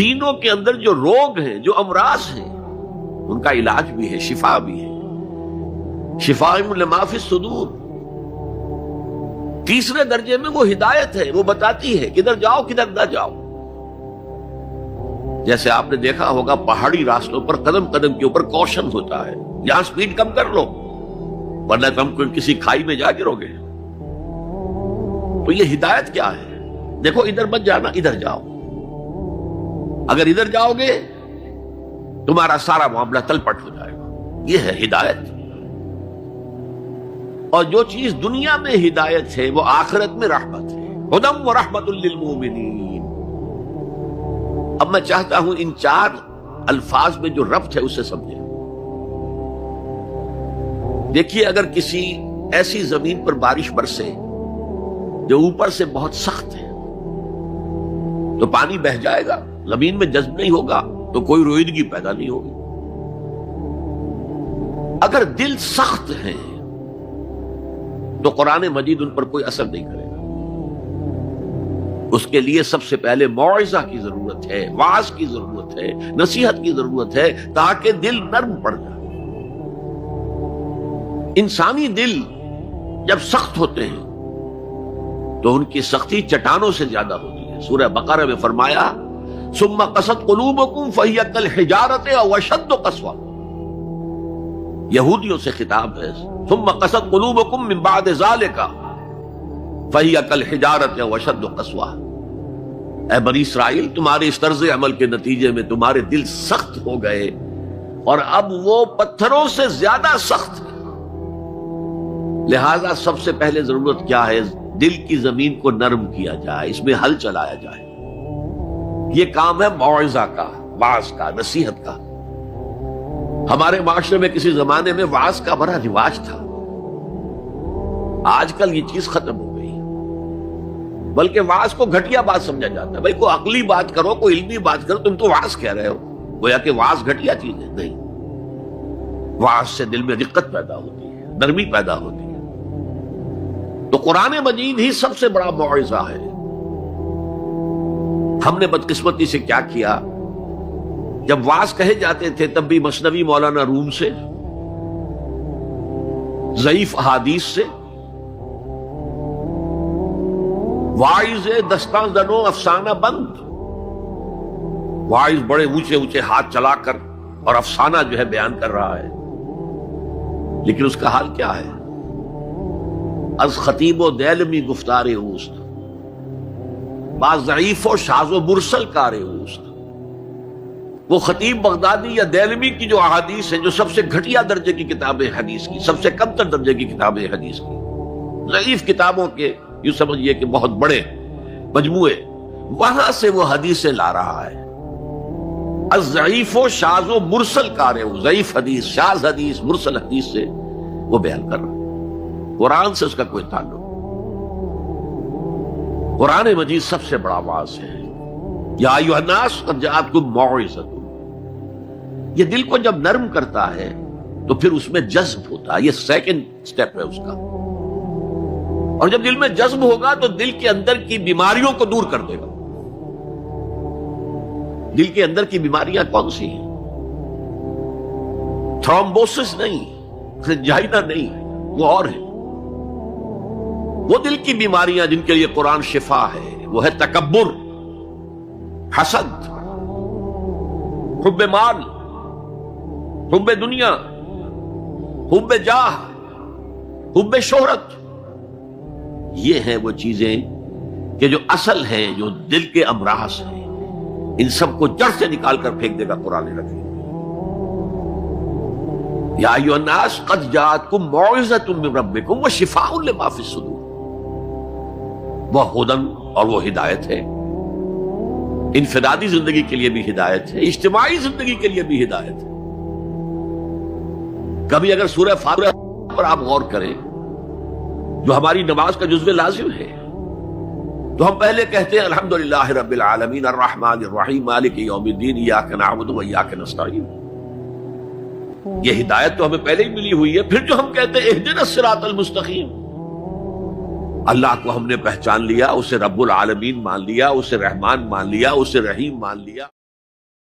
سینوں کے اندر جو روگ ہیں، جو امراض ہیں، ان کا علاج بھی ہے، شفا بھی ہے. شفاء لما فی الصدور. تیسرے درجے میں وہ ہدایت ہے، وہ بتاتی ہے کدھر جاؤ کدھر نہ جاؤ. جیسے آپ نے دیکھا ہوگا پہاڑی راستوں پر قدم قدم کے اوپر کوشن ہوتا ہے، یہاں سپیڈ کم کر لو ورنہ تم کسی کھائی میں جا گرو گے. تو یہ ہدایت کیا ہے؟ دیکھو ادھر مت جانا، ادھر جاؤ. اگر ادھر جاؤ گے تمہارا سارا معاملہ تل پٹ ہو جائے گا. یہ ہے ہدایت. اور جو چیز دنیا میں ہدایت ہے وہ آخرت میں رحمت ہے. ہدی و رحمت للمؤمنین. اب میں چاہتا ہوں ان چار الفاظ میں جو ربط ہے اسے سمجھیں. دیکھیے اگر کسی ایسی زمین پر بارش برسے جو اوپر سے بہت سخت ہے تو پانی بہہ جائے گا، زمین میں جذب نہیں ہوگا تو کوئی روئیدگی پیدا نہیں ہوگی. اگر دل سخت ہے تو قرآن مجید ان پر کوئی اثر نہیں کرے گا. اس کے لیے سب سے پہلے موعظہ کی ضرورت ہے، واعظ کی ضرورت ہے، نصیحت کی ضرورت ہے تاکہ دل نرم پڑ جائے. انسانی دل جب سخت ہوتے ہیں تو ان کی سختی چٹانوں سے زیادہ ہوتی ہے. سورہ بقرہ میں فرمایا ثم قست قلوبکم فہی کالحجارۃ او اشد قسوہ. یہودیوں سے خطاب ہے ثم قست قلوبکم من بعد ذلک فہی کالحجارۃ او اشد قسوہ. اے بنی اسرائیل، تمہارے اس طرز عمل کے نتیجے میں تمہارے دل سخت ہو گئے اور اب وہ پتھروں سے زیادہ سخت ہے. لہذا سب سے پہلے ضرورت کیا ہے؟ دل کی زمین کو نرم کیا جائے، اس میں حل چلایا جائے. یہ کام ہے موعظہ کا، واعظ کا، نصیحت کا. ہمارے معاشرے میں کسی زمانے میں واعظ کا بڑا رواج تھا. آج کل یہ چیز ختم ہو گئی، بلکہ واعظ کو گھٹیا بات سمجھا جاتا ہے. بھائی کوئی عقلی بات کرو، کوئی علمی بات کرو، تم تو واعظ کہہ رہے ہو. گویا کہ واعظ گھٹیا چیز ہے. نہیں، واعظ سے دل میں رقت پیدا ہوتی ہے، نرمی پیدا ہوتی ہے. تو قرآن مجید ہی سب سے بڑا موعظہ ہے. ہم نے بدقسمتی سے کیا کیا، جب واعظ کہے جاتے تھے تب بھی مثنوی مولانا روم سے، ضعیف احادیث سے، واعظ دستاں زنو افسانہ بند. واعظ بڑے اونچے اونچے ہاتھ چلا کر اور افسانہ جو ہے بیان کر رہا ہے، لیکن اس کا حال کیا ہے؟ از خطیب و دیلمی گفتار اوست، بعض ضعیف و شاذ و مرسل کار اوست. وہ خطیب بغدادی یا دیلمی کی جو احادیث ہیں، جو سب سے گھٹیا درجے کی کتابیں حدیث کی، سب سے کم تر درجے کی کتابیں حدیث کی، ضعیف کتابوں کے یوں سمجھیے کہ بہت بڑے مجموعے، وہاں سے وہ حدیثیں لا رہا ہے. از ضعیف و شاذ و مرسل کار اوست، ضعیف حدیث، شاذ حدیث، مرسل حدیث سے وہ بیان کر رہا ہے. قرآن سے اس کا کوئی تعلق. قرآن مجید سب سے بڑا واعظ ہے. یا ایھا الناس قد جاءتکم موعظۃ. یہ دل کو جب نرم کرتا ہے تو پھر اس میں جذب ہوتا ہے. یہ سیکنڈ سٹیپ ہے اس کا. اور جب دل میں جذب ہوگا تو دل کے اندر کی بیماریوں کو دور کر دے گا. دل کے اندر کی بیماریاں کون سی ہیں؟ تھرومبوسس نہیں، انجائنا نہیں، وہ اور ہے. وہ دل کی بیماریاں جن کے لیے قرآن شفا ہے، وہ ہے تکبر، حسد، حب مال، حب دنیا، حب جاہ، حب شہرت. یہ ہیں وہ چیزیں کہ جو اصل ہیں، جو دل کے امراض ہیں. ان سب کو جڑ سے نکال کر پھینک دے گا قرآن رکھے. یا ایھا الناس قد جاءتکم موعظۃ من ربکم وشفاء لما فی الصدور. وہ ہدن اور وہ ہدایت ہے. انفرادی زندگی کے لیے بھی ہدایت ہے، اجتماعی زندگی کے لیے بھی ہدایت ہے. کبھی اگر سورہ فاتحہ پر آپ غور کریں جو ہماری نماز کا جزو لازم ہے، تو ہم پہلے کہتے ہیں الحمدللہ رب العالمین الرحمن الرحیم مالک یوم الدین ایاک نعبد و ایاک نستعین. یہ ہدایت تو ہمیں پہلے ہی ملی ہوئی ہے. پھر جو ہم کہتے ہیں اہدنا الصراط المستقیم، اللہ کو ہم نے پہچان لیا، اسے رب العالمین مان لیا، اسے رحمان مان لیا، اسے رحیم مان لیا.